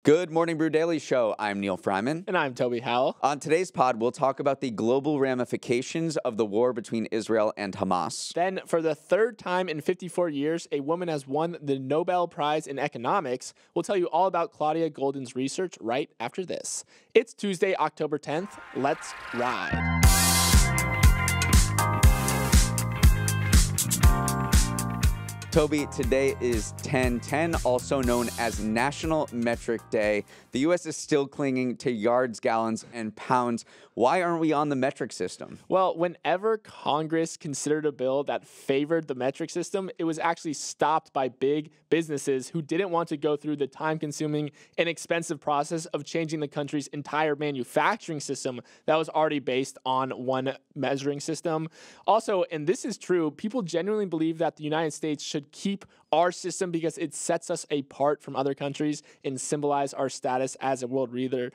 Good morning, Brew Daily Show. I'm Neal Fryman. And I'm Toby Howell. On today's pod, we'll talk about the global ramifications of the war between Israel and Hamas. Then, for the third time in 54 years, a woman has won the Nobel Prize in economics. We'll tell you all about Claudia Golden's research right after this. It's Tuesday, October 10th. Let's ride. Toby, today is 10/10, also known as National Metric Day. The U.S. is still clinging to yards, gallons, and pounds. Why aren't we on the metric system? Well, whenever Congress considered a bill that favored the metric system, it was actually stopped by big businesses who didn't want to go through the time-consuming and expensive process of changing the country's entire manufacturing system that was already based on one measuring system. Also, and this is true, people genuinely believe that the United States should keep our system because it sets us apart from other countries and symbolize our status as a world leader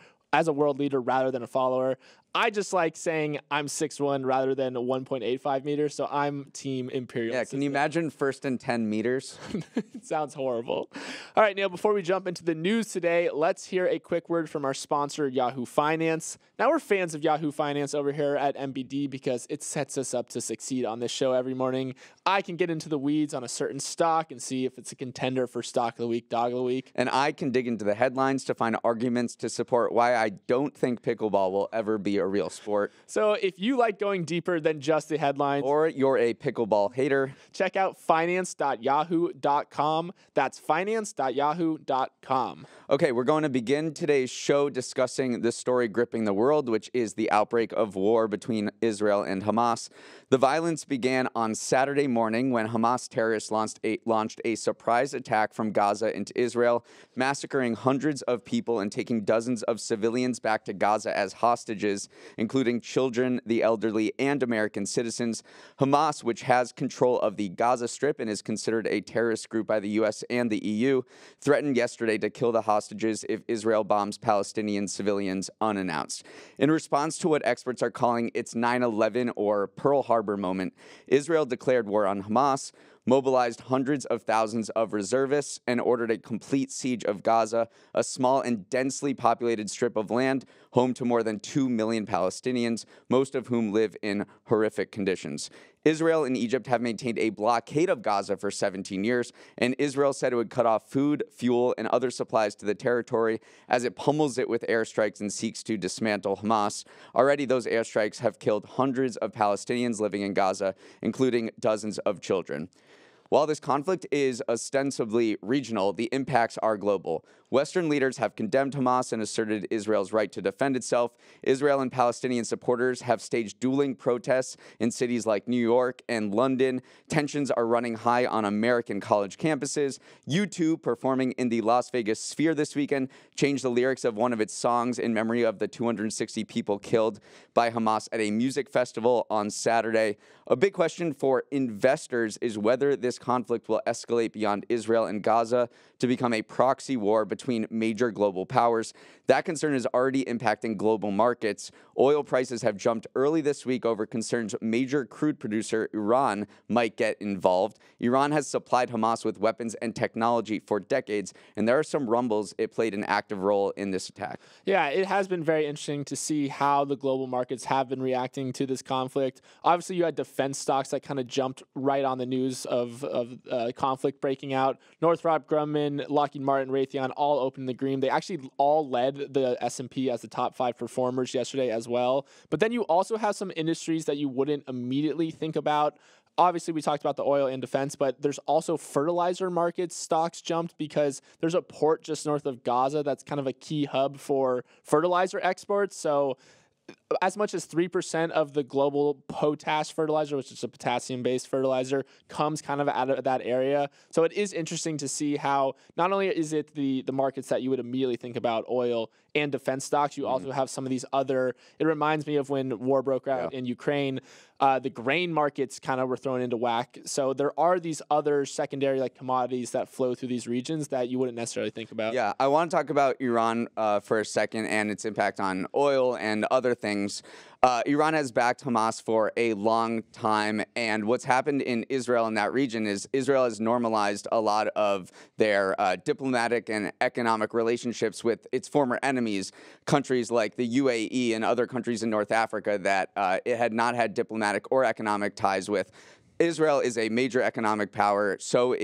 rather than a follower. I just like saying I'm 6'1" rather than 1.85 meters, so I'm team imperial. Yeah, can you imagine first and 10 meters? It sounds horrible. All right, Neal, before we jump into the news today, let's hear a quick word from our sponsor, Yahoo Finance. Now, we're fans of Yahoo Finance over here at MBD because it sets us up to succeed on this show every morning. I can get into the weeds on a certain stock and see if it's a contender for stock of the week, dog of the week. And I can dig into the headlines to find arguments to support why I don't think pickleball will ever be a real sport. So if you like going deeper than just the headlines, or you're a pickleball hater, check out finance.yahoo.com. That's finance.yahoo.com. Okay, we're going to begin today's show discussing the story gripping the world, which is the outbreak of war between Israel and Hamas. The violence began on Saturday morning when Hamas terrorists launched a surprise attack from Gaza into Israel, massacring hundreds of people and taking dozens of civilians back to Gaza as hostages, including children, the elderly, and American citizens. Hamas, which has control of the Gaza Strip and is considered a terrorist group by the U.S. and the EU, threatened yesterday to kill the hostages if Israel bombs Palestinian civilians unannounced. In response to what experts are calling its 9/11 or Pearl Harbor moment, Israel declared war on Hamas, mobilized hundreds of thousands of reservists, and ordered a complete siege of Gaza, a small and densely populated strip of land home to more than 2 million Palestinians, most of whom live in horrific conditions. Israel and Egypt have maintained a blockade of Gaza for 17 years, and Israel said it would cut off food, fuel, and other supplies to the territory as it pummels it with airstrikes and seeks to dismantle Hamas. Already, those airstrikes have killed hundreds of Palestinians living in Gaza, including dozens of children. While this conflict is ostensibly regional, the impacts are global. Western leaders have condemned Hamas and asserted Israel's right to defend itself. Israel and Palestinian supporters have staged dueling protests in cities like New York and London. Tensions are running high on American college campuses. U2, performing in the Las Vegas Sphere this weekend, changed the lyrics of one of its songs in memory of the 260 people killed by Hamas at a music festival on Saturday. A big question for investors is whether this conflict will escalate beyond Israel and Gaza to become a proxy war between major global powers. That concern is already impacting global markets. Oil prices have jumped early this week over concerns major crude producer Iran might get involved. Iran has supplied Hamas with weapons and technology for decades, and there are some rumbles it played an active role in this attack. Yeah, it has been very interesting to see how the global markets have been reacting to this conflict. Obviously, you had defense stocks that kind of jumped right on the news of conflict breaking out. Northrop Grumman, Lockheed Martin, Raytheon all opened the green. They actually all led the S&P as the top 5 performers yesterday as well. But then you also have some industries that you wouldn't immediately think about. Obviously, we talked about the oil and defense, but there's also fertilizer markets. Stocks jumped because there's a port just north of Gaza that's kind of a key hub for fertilizer exports. So as much as 3% of the global potash fertilizer, which is a potassium-based fertilizer, comes kind of out of that area. So it is interesting to see how not only is it the markets that you would immediately think about, oil and defense stocks, you also have some of these other, it reminds me of when war broke out in Ukraine, the grain markets kind of were thrown into whack. So there are these other secondary like commodities that flow through these regions that you wouldn't necessarily think about. Yeah, I want to talk about Iran for a second and its impact on oil and other things. Iran has backed Hamas for a long time, and what's happened in Israel in that region is Israel has normalized a lot of their diplomatic and economic relationships with its former enemies, countries like the UAE and other countries in North Africa that it had not had diplomatic or economic ties with. Israel is a major economic power. So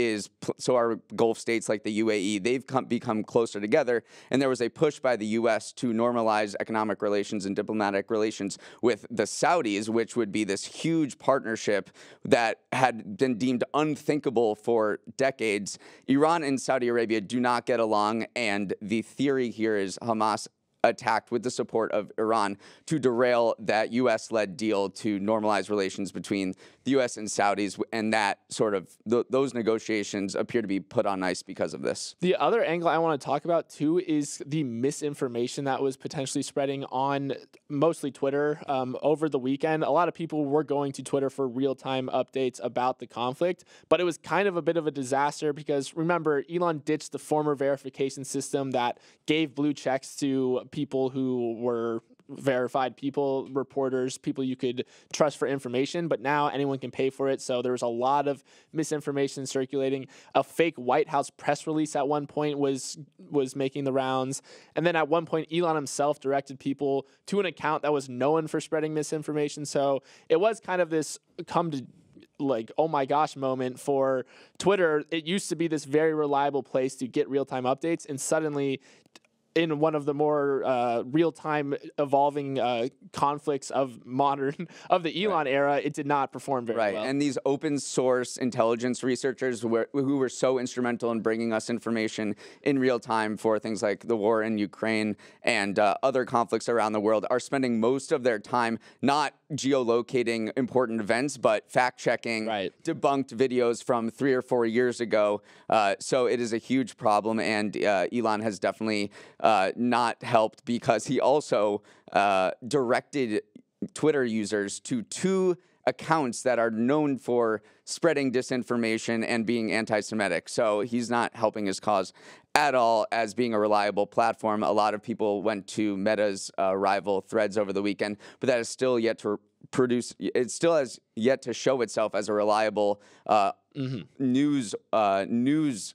are Gulf states like the UAE. They've become closer together, and there was a push by the U.S. to normalize economic relations and diplomatic relations with the Saudis, which would be this huge partnership that had been deemed unthinkable for decades. Iran and Saudi Arabia do not get along, and the theory here is Hamas attacked with the support of Iran to derail that U.S.-led deal to normalize relations between the U.S. and Saudis, and that sort of those negotiations appear to be put on ice because of this. The other angle I want to talk about too is the misinformation that was potentially spreading on mostly Twitter over the weekend. A lot of people were going to Twitter for real-time updates about the conflict, but it was kind of a bit of a disaster because remember, Elon ditched the former verification system that gave blue checks to people who were verified people, reporters, people you could trust for information, but now anyone can pay for it. So there was a lot of misinformation circulating. A fake White House press release at one point was making the rounds. And then at one point, Elon himself directed people to an account that was known for spreading misinformation. So it was kind of this come to like, oh my gosh moment for Twitter. It used to be this very reliable place to get real-time updates, and suddenly in one of the more real-time evolving conflicts of the Elon era, it did not perform very well. And these open source intelligence researchers who were so instrumental in bringing us information in real time for things like the war in Ukraine and other conflicts around the world are spending most of their time not geolocating important events, but fact-checking debunked videos from 3 or 4 years ago. So it is a huge problem, and Elon has definitely not helped because he also directed Twitter users to 2 accounts that are known for spreading disinformation and being anti-Semitic. So he's not helping his cause at all as being a reliable platform. A lot of people went to Meta's rival Threads over the weekend, but that is still yet to produce. It still has yet to show itself as a reliable news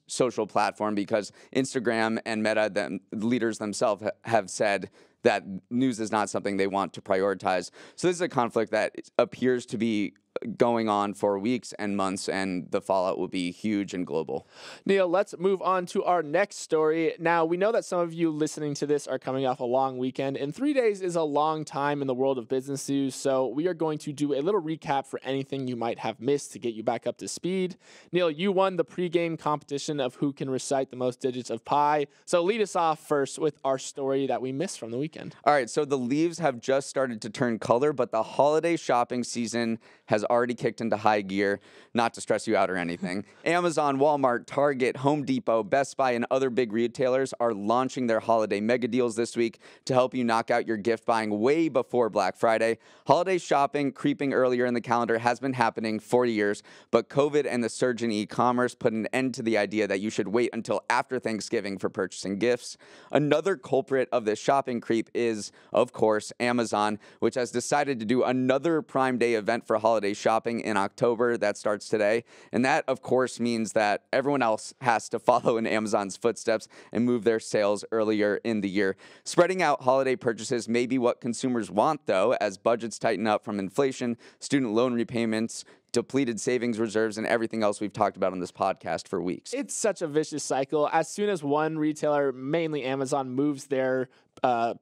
social platform, because Instagram and Meta, the leaders themselves, have said that news is not something they want to prioritize. So this is a conflict that appears to be going on for weeks and months, and the fallout will be huge and global. Neal, let's move on to our next story. Now, we know that some of you listening to this are coming off a long weekend, and 3 days is a long time in the world of business news, so we are going to do a little recap for anything you might have missed to get you back up to speed. Neal, you won the pregame competition of who can recite the most digits of pi, so lead us off first with our story that we missed from the weekend. All right, so the leaves have just started to turn color, but the holiday shopping season has already kicked into high gear. Not to stress you out or anything. Amazon, Walmart, Target, Home Depot, Best Buy, and other big retailers are launching their holiday mega deals this week to help you knock out your gift buying way before Black Friday. Holiday shopping creeping earlier in the calendar has been happening for years, but COVID and the surge in e-commerce put an end to the idea that you should wait until after Thanksgiving for purchasing gifts. Another culprit of this shopping creep is, of course, Amazon, which has decided to do another Prime Day event for holiday shopping in October that starts today. And that, of course, means that everyone else has to follow in Amazon's footsteps and move their sales earlier in the year. Spreading out holiday purchases may be what consumers want, though, as budgets tighten up from inflation, student loan repayments, depleted savings reserves, and everything else we've talked about on this podcast for weeks. It's such a vicious cycle. As soon as one retailer, mainly Amazon, moves their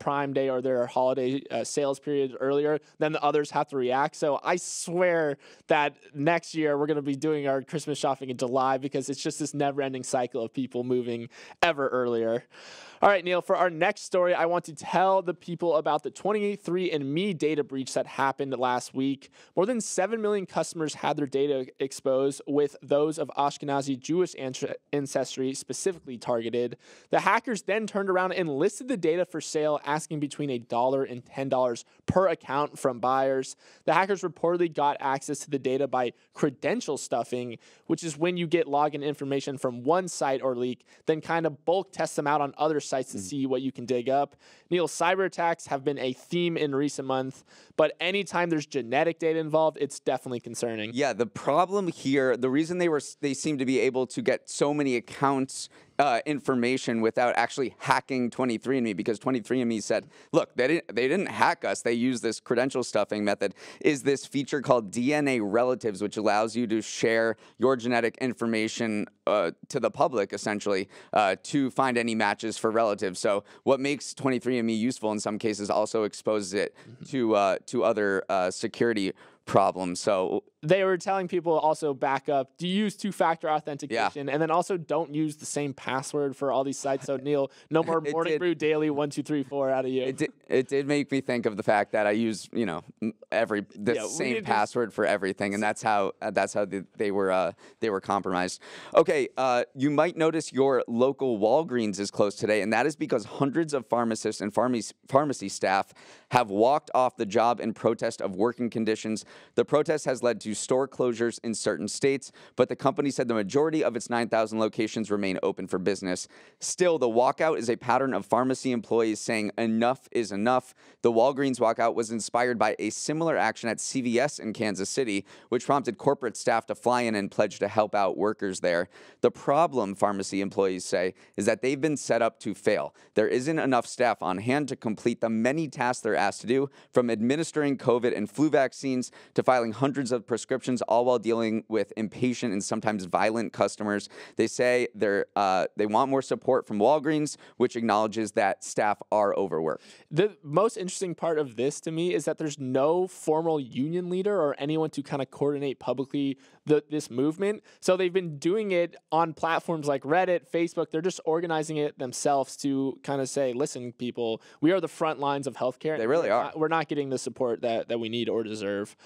Prime Day or their holiday sales period earlier, then the others have to react. So I swear that next year we're going to be doing our Christmas shopping in July, because it's just this never-ending cycle of people moving ever earlier. All right, Neal, for our next story, I want to tell the people about the 23andMe data breach that happened last week. More than 7 million customers had their data exposed, with those of Ashkenazi Jewish ancestry specifically targeted. The hackers then turned around and listed the data for sale, asking between $1 and $10 per account from buyers. The hackers reportedly got access to the data by credential stuffing, which is when you get login information from one site or leak, then kind of bulk test them out on other sites sites to see what you can dig up. Neal, cyber attacks have been a theme in recent months, but anytime there's genetic data involved, it's definitely concerning. Yeah, the problem here, the reason they seem to be able to get so many accounts information without actually hacking 23andMe, because 23andMe said, look, they didn't hack us. They used this credential stuffing method, is this feature called DNA Relatives, which allows you to share your genetic information to the public, essentially, to find any matches for relatives. So what makes 23andMe useful in some cases also exposes it to other security problems. So they were telling people also back up, do you use two-factor authentication, and then also don't use the same password for all these sites. So Neal, no more Morning Brew Daily 1 2 3 4 out of you. It did make me think of the fact that I use the same password for everything, and that's how they were compromised. Okay, you might notice your local Walgreens is closed today, and that is because hundreds of pharmacists and pharmacy staff have walked off the job in protest of working conditions. The protest has led to store closures in certain states, but the company said the majority of its 9,000 locations remain open for business. Still, the walkout is a pattern of pharmacy employees saying enough is enough. The Walgreens walkout was inspired by a similar action at CVS in Kansas City, which prompted corporate staff to fly in and pledge to help out workers there. The problem, pharmacy employees say, is that they've been set up to fail. There isn't enough staff on hand to complete the many tasks they're asked to do, from administering COVID and flu vaccines to filing hundreds of prescriptions, all while dealing with impatient and sometimes violent customers. They say they want more support from Walgreens, which acknowledges that staff are overworked. The most interesting part of this to me is that there's no formal union leader or anyone to kind of coordinate publicly this movement. So they've been doing it on platforms like Reddit, Facebook. They're just organizing it themselves to kind of say, listen, people, we are the front lines of healthcare. They really are. We're not getting the support that we need or deserve.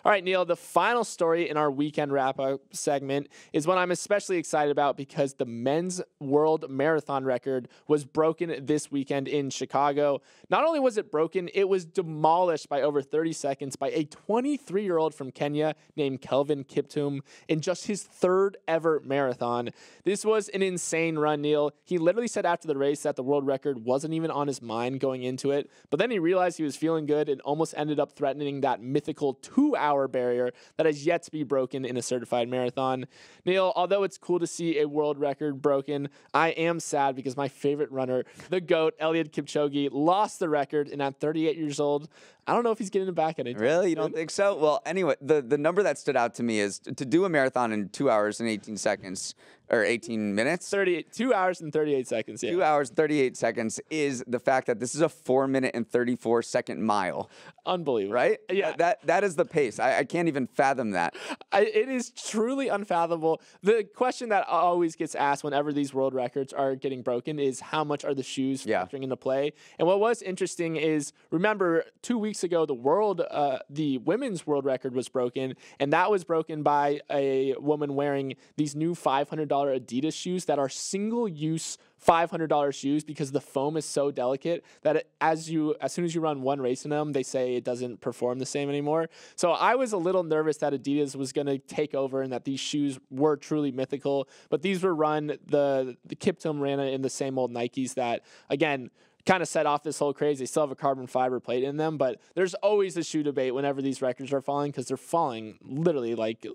All right, Neal, the final story in our weekend wrap-up segment is one I'm especially excited about because the men's world marathon record was broken this weekend in Chicago. Not only was it broken, it was demolished by over 30 seconds by a 23-year-old from Kenya named Kelvin Kiptum in just his third ever marathon. This was an insane run, Neal. He literally said after the race that the world record wasn't even on his mind going into it, but then he realized he was feeling good and almost ended up threatening that mythical 2-hour barrier that has yet to be broken in a certified marathon. Neal, although it's cool to see a world record broken, I am sad because my favorite runner, the GOAT, Eliud Kipchoge, lost the record, and at 38 years old, I don't know if he's getting it back anytime. Really? You don't think so? Well, anyway, the number that stood out to me is to do a marathon in 2 hours and 18 seconds, or 18 minutes? 2 hours and 38 seconds, yeah. 2 hours, 38 seconds is the fact that this is a 4 minute and 34 second mile. Unbelievable. Right? Yeah. That is the pace. I can't even fathom that. It is truly unfathomable. The question that always gets asked whenever these world records are getting broken is how much are the shoes factoring into play? And what was interesting is, remember, 2 weeks ago, the women's world record was broken, and that was broken by a woman wearing these new $500 Adidas shoes that are single-use $500 shoes because the foam is so delicate that as soon as you run one race in them, they say it doesn't perform the same anymore. So I was a little nervous that Adidas was going to take over and that these shoes were truly mythical, but these were run, the Kiptum ran it in the same old Nikes that, again, kind of set off this whole craze. They still have a carbon fiber plate in them, but there's always a shoe debate whenever these records are falling because they're falling literally like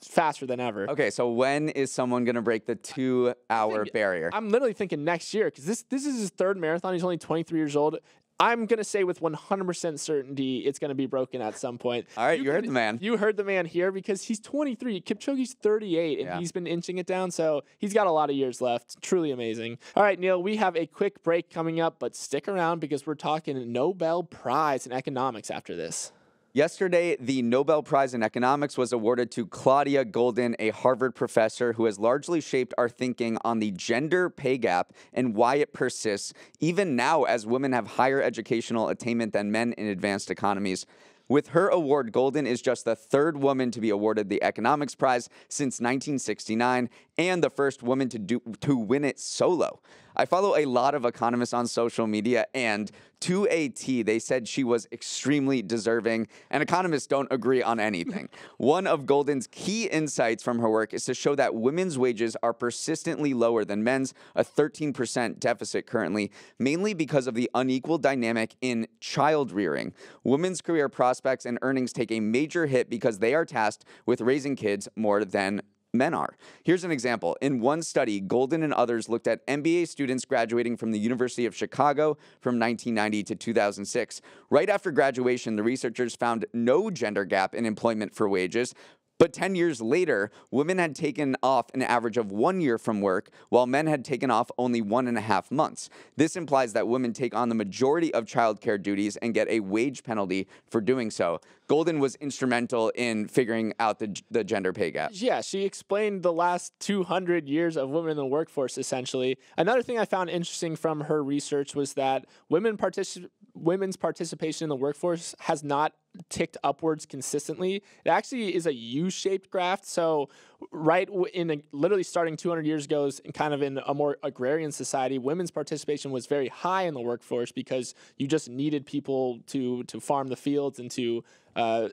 faster than ever. Okay, so when is someone going to break the 2 hour barrier? I'm literally thinking next year because this is his third marathon. He's only 23 years old. I'm going to say with 100% certainty it's going to be broken at some point. All right, you heard the man. You heard the man here because he's 23. Kipchoge's 38, and he's been inching it down, so he's got a lot of years left. Truly amazing. All right, Neal, we have a quick break coming up, but stick around because we're talking Nobel Prize in economics after this. Yesterday, the Nobel Prize in Economics was awarded to Claudia Goldin, a Harvard professor who has largely shaped our thinking on the gender pay gap and why it persists, even now as women have higher educational attainment than men in advanced economies. With her award, Goldin is just the third woman to be awarded the Economics Prize since 1969 and the first woman to win it solo. I follow a lot of economists on social media, and to a T. They said she was extremely deserving, and economists don't agree on anything. One of Golden's key insights from her work is to show that women's wages are persistently lower than men's, a 13% deficit currently, mainly because of the unequal dynamic in child rearing. Women's career prospects and earnings take a major hit because they are tasked with raising kids more than men are. Here's an example. In one study, Golden and others looked at MBA students graduating from the University of Chicago from 1990 to 2006. Right after graduation, the researchers found no gender gap in employment for wages. But 10 years later, women had taken off an average of 1 year from work, while men had taken off only 1.5 months. This implies that women take on the majority of childcare duties and get a wage penalty for doing so. Golden was instrumental in figuring out the gender pay gap. Yeah, she explained the last 200 years of women in the workforce, essentially. Another thing I found interesting from her research was that women's participation in the workforce has not ticked upwards consistently. It actually is a U-shaped graph. So literally starting 200 years ago, kind of in a more agrarian society, women's participation was very high in the workforce because you just needed people to farm the fields and to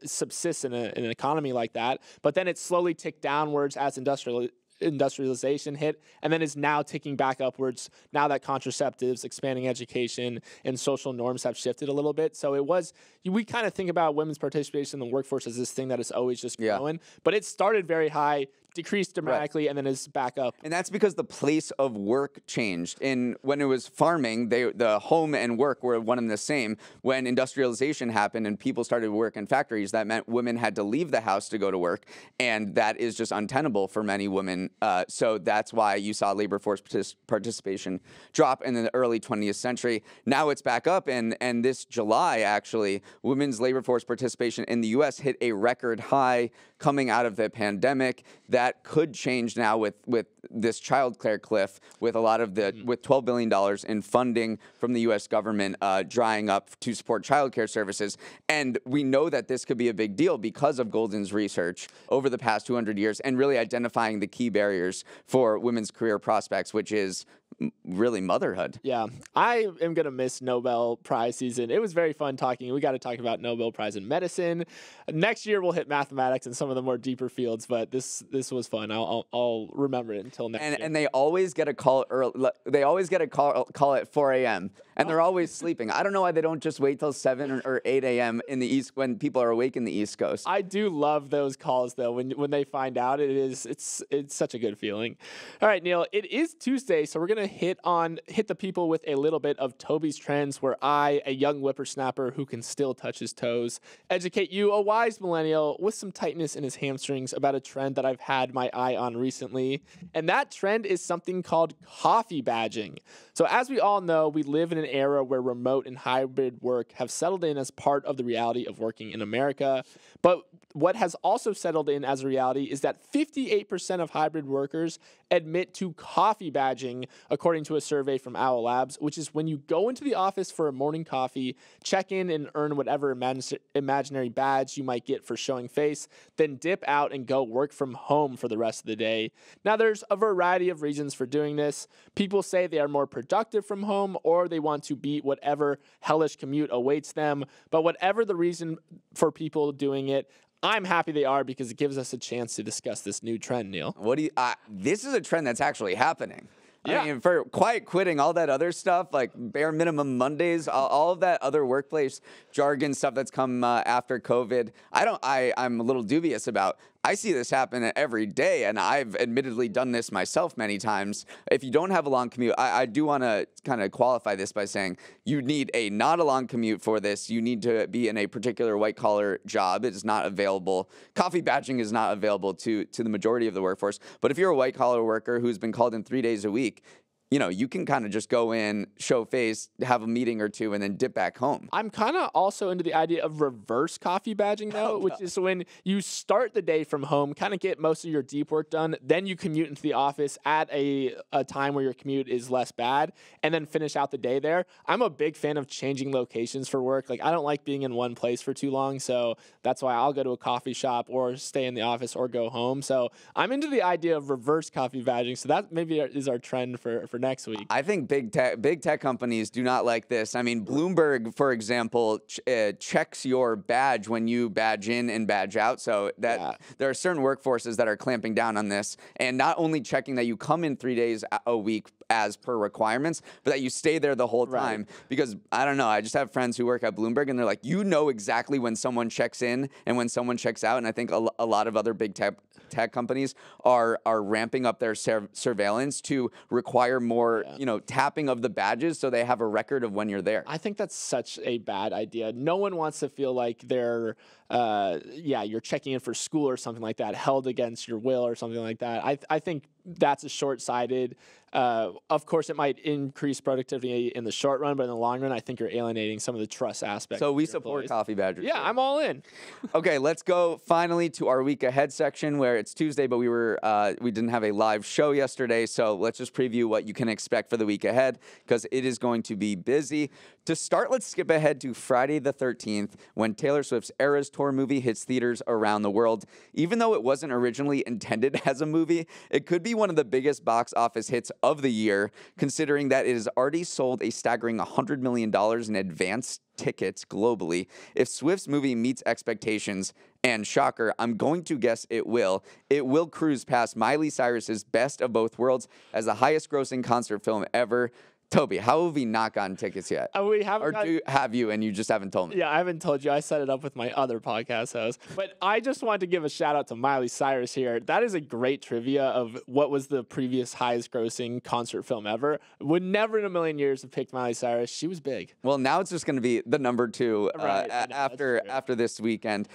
subsist in an economy like that. But then it slowly ticked downwards as industrialization hit, and then is now ticking back upwards now that contraceptives, expanding education, and social norms have shifted a little bit. So we kind of think about women's participation in the workforce as this thing that is always just growing, but it started very high, decreased dramatically, and then is back up. And that's because the place of work changed. When it was farming, the home and work were one and the same. When industrialization happened and people started to work in factories, that meant women had to leave the house to go to work, and that is just untenable for many women. So that's why you saw labor force participation drop in the early 20th century. Now it's back up, and this July, actually, women's labor force participation in the U.S. hit a record high coming out of the pandemic. That could change now with this childcare cliff, with a lot of with $12 billion in funding from the U.S. government drying up to support childcare services. And we know that this could be a big deal because of Golden's research over the past 200 years and really identifying the key barriers for women's career prospects, which is really motherhood. Yeah, I am going to miss Nobel Prize season. It was very fun talking. We got to talk about Nobel Prize in medicine. Next year we'll hit mathematics and some of the more deeper fields, but this was fun. I'll remember it until next year. And they always get a call early. They always get a call at 4 a.m. and they're always sleeping. I don't know why they don't just wait till 7 or 8 a.m. in the East when people are awake in the East Coast. I do love those calls though. When they find out, it's such a good feeling. All right, Neal, it is Tuesday, so we're gonna hit the people with a little bit of Toby's Trends, where I, a young whippersnapper who can still touch his toes, educate you, a wise millennial with some tightness in his hamstrings, about a trend that I've had my eye on recently. And that trend is something called coffee badging. So as we all know, we live in an era where remote and hybrid work have settled in as part of the reality of working in America. But what has also settled in as a reality is that 58% of hybrid workers admit to coffee badging, according to a survey from Owl Labs, which is when you go into the office for a morning coffee, check in and earn whatever imaginary badge you might get for showing face, then dip out and go work from home for the rest of the day. Now, there's a variety of reasons for doing this. People say they are more productive from home, or they want to beat whatever hellish commute awaits them. But whatever the reason for people doing it, I'm happy they are, because it gives us a chance to discuss this new trend, Neal. This is a trend that's actually happening. Yeah. I mean, for quiet quitting, all that other stuff, like bare minimum Mondays, all of that other workplace jargon stuff that's come after COVID, I'm a little dubious about. I see this happen every day, and I've admittedly done this myself many times. If you don't have a long commute, I do want to kind of qualify this by saying you need not a long commute for this. You need to be in a particular white-collar job. It is not available. Coffee badging is not available to the majority of the workforce. But if you're a white-collar worker who's been called in 3 days a week, you can kind of just go in, show face, have a meeting or two, and then dip back home. I'm kind of also into the idea of reverse coffee badging, though, which is when you start the day from home, kind of get most of your deep work done, then you commute into the office at a time where your commute is less bad, and then finish out the day there. I'm a big fan of changing locations for work. Like, I don't like being in one place for too long, so that's why I'll go to a coffee shop or stay in the office or go home. So I'm into the idea of reverse coffee badging, so that maybe is our trend for for next week. I think big tech companies do not like this. I mean, Bloomberg, for example, checks your badge when you badge in and badge out. So that there are certain workforces that are clamping down on this, and not only checking that you come in 3 days a week as per requirements, but that you stay there the whole time. Because I don't know, I just have friends who work at Bloomberg, and they're like, you know exactly when someone checks in and when someone checks out. And I think a lot of other big tech companies are ramping up their surveillance to require more, tapping of the badges so they have a record of when you're there. I think that's such a bad idea. No one wants to feel like they're, you're checking in for school or something like that, held against your will or something like that. I think that's a short-sighted. Of course, it might increase productivity in the short run, but in the long run, I think you're alienating some of the trust aspects. So we support coffee badgers. Yeah, I'm all in. Okay, let's go finally to our week ahead section, where it's Tuesday, but we didn't have a live show yesterday. So let's just preview what you can expect for the week ahead, because it is going to be busy. To start, let's skip ahead to Friday the 13th, when Taylor Swift's Eras Tour movie hits theaters around the world. Even though it wasn't originally intended as a movie, it could be one of the biggest box office hits of the year, considering that it has already sold a staggering $100 million in advance tickets globally. If Swift's movie meets expectations, and shocker, I'm going to guess it will cruise past Miley Cyrus's Best of Both Worlds as the highest grossing concert film ever. Toby, how have we not gotten tickets yet? We haven't. Or have you, and you just haven't told me? Yeah, I haven't told you. I set it up with my other podcast host. But I just wanted to give a shout out to Miley Cyrus here. That is a great trivia of what was the previous highest grossing concert film ever. Would never in a million years have picked Miley Cyrus. She was big. Well, now it's just going to be the number 2 after this weekend.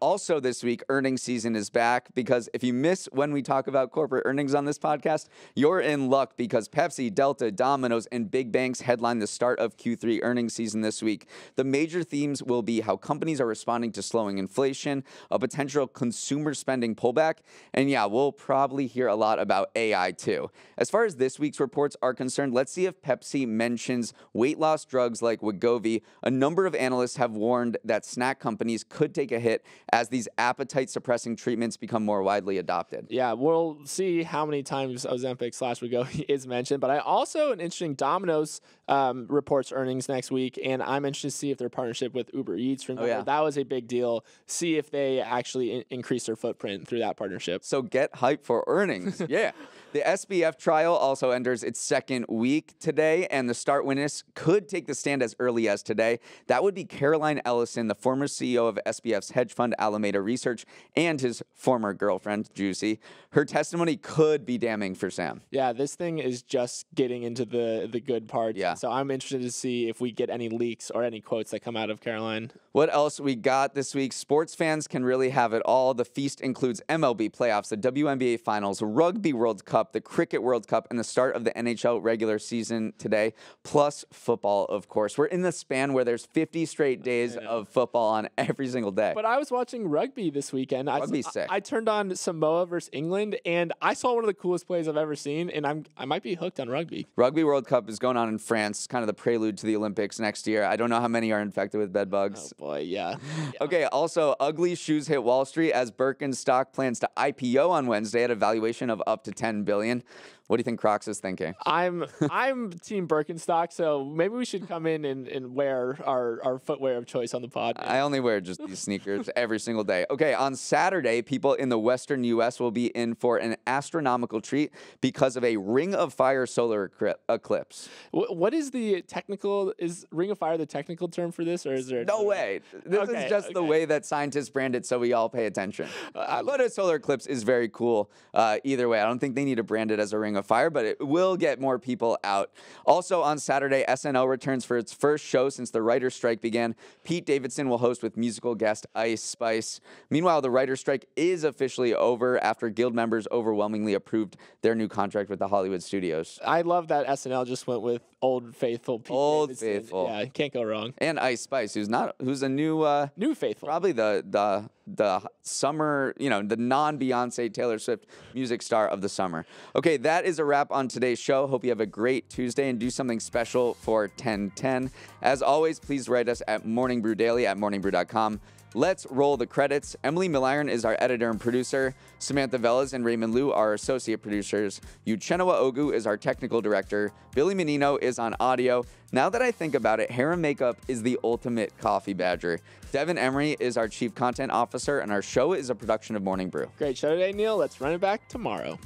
Also this week, earnings season is back, because if you miss when we talk about corporate earnings on this podcast, you're in luck, because Pepsi, Delta, Domino's, and big banks headline the start of Q3 earnings season this week. The major themes will be how companies are responding to slowing inflation, a potential consumer spending pullback, and we'll probably hear a lot about AI too. As far as this week's reports are concerned, let's see if Pepsi mentions weight loss drugs like Wegovy. A number of analysts have warned that snack companies could take a hit as these appetite-suppressing treatments become more widely adopted. Yeah, we'll see how many times Ozempic/Wegovy is mentioned, but I also an interesting Domino's reports earnings next week, and I'm interested to see if their partnership with Uber Eats, remember, that was a big deal. See if they actually increase their footprint through that partnership. So get hyped for earnings. Yeah. The SBF trial also enters its second week today, and the start witness could take the stand as early as today. That would be Caroline Ellison, the former CEO of SBF's hedge fund Alameda Research, and his former girlfriend, Juicy. Her testimony could be damning for Sam. Yeah, this thing is just getting into the good part. Yeah. So I'm interested to see if we get any leaks or any quotes that come out of Caroline. What else we got this week? Sports fans can really have it all. The feast includes MLB playoffs, the WNBA finals, Rugby World Cup, the Cricket World Cup, and the start of the NHL regular season today, plus football, of course. We're in the span where there's 50 straight days of football on every single day. But I was watching rugby this weekend. Rugby's sick. I turned on Samoa versus England, and I saw one of the coolest plays I've ever seen, and I might be hooked on rugby. Rugby World Cup is going on in France, kind of the prelude to the Olympics next year. I don't know how many are infected with bed bugs. Oh, boy, yeah. Okay, also, ugly shoes hit Wall Street as Birkenstock plans to IPO on Wednesday at a valuation of up to $10 billion. What do you think Crocs is thinking? I'm Team Birkenstock, so maybe we should come in and wear our footwear of choice on the pod. I only wear just these sneakers every single day. Okay, on Saturday, people in the western U.S. will be in for an astronomical treat because of a Ring of Fire solar eclipse. What is the technical? Is Ring of Fire the technical term for this, or is there? No way. This is just the way that scientists brand it, so we all pay attention. But a solar eclipse is very cool. Either way, I don't think they need to brand it as a Ring of Fire, but it will get more people out. Also on Saturday, SNL returns for its first show since the writer's strike began. Pete Davidson will host with musical guest Ice Spice. Meanwhile, the writer's strike is officially over after Guild members overwhelmingly approved their new contract with the Hollywood studios. I love that SNL just went with Old Faithful Pete Davidson. Faithful. Yeah, can't go wrong. And Ice Spice, who's a new faithful. Probably the summer, the non-Beyonce Taylor Swift music star of the summer. Okay, that is a wrap on today's show. Hope you have a great Tuesday and do something special for 1010. As always, please write us at Morning Brew Daily at morningbrew.com. Let's roll the credits. Emily Milliron is our editor and producer. Samantha Velez and Raymond Liu are our associate producers. Uchenna Ogu is our technical director. Billy Menino is on audio. Now that I think about it, hair and makeup is the ultimate coffee badger. Devin Emery is our chief content officer, and our show is a production of Morning Brew. Great show today, Neal. Let's run it back tomorrow.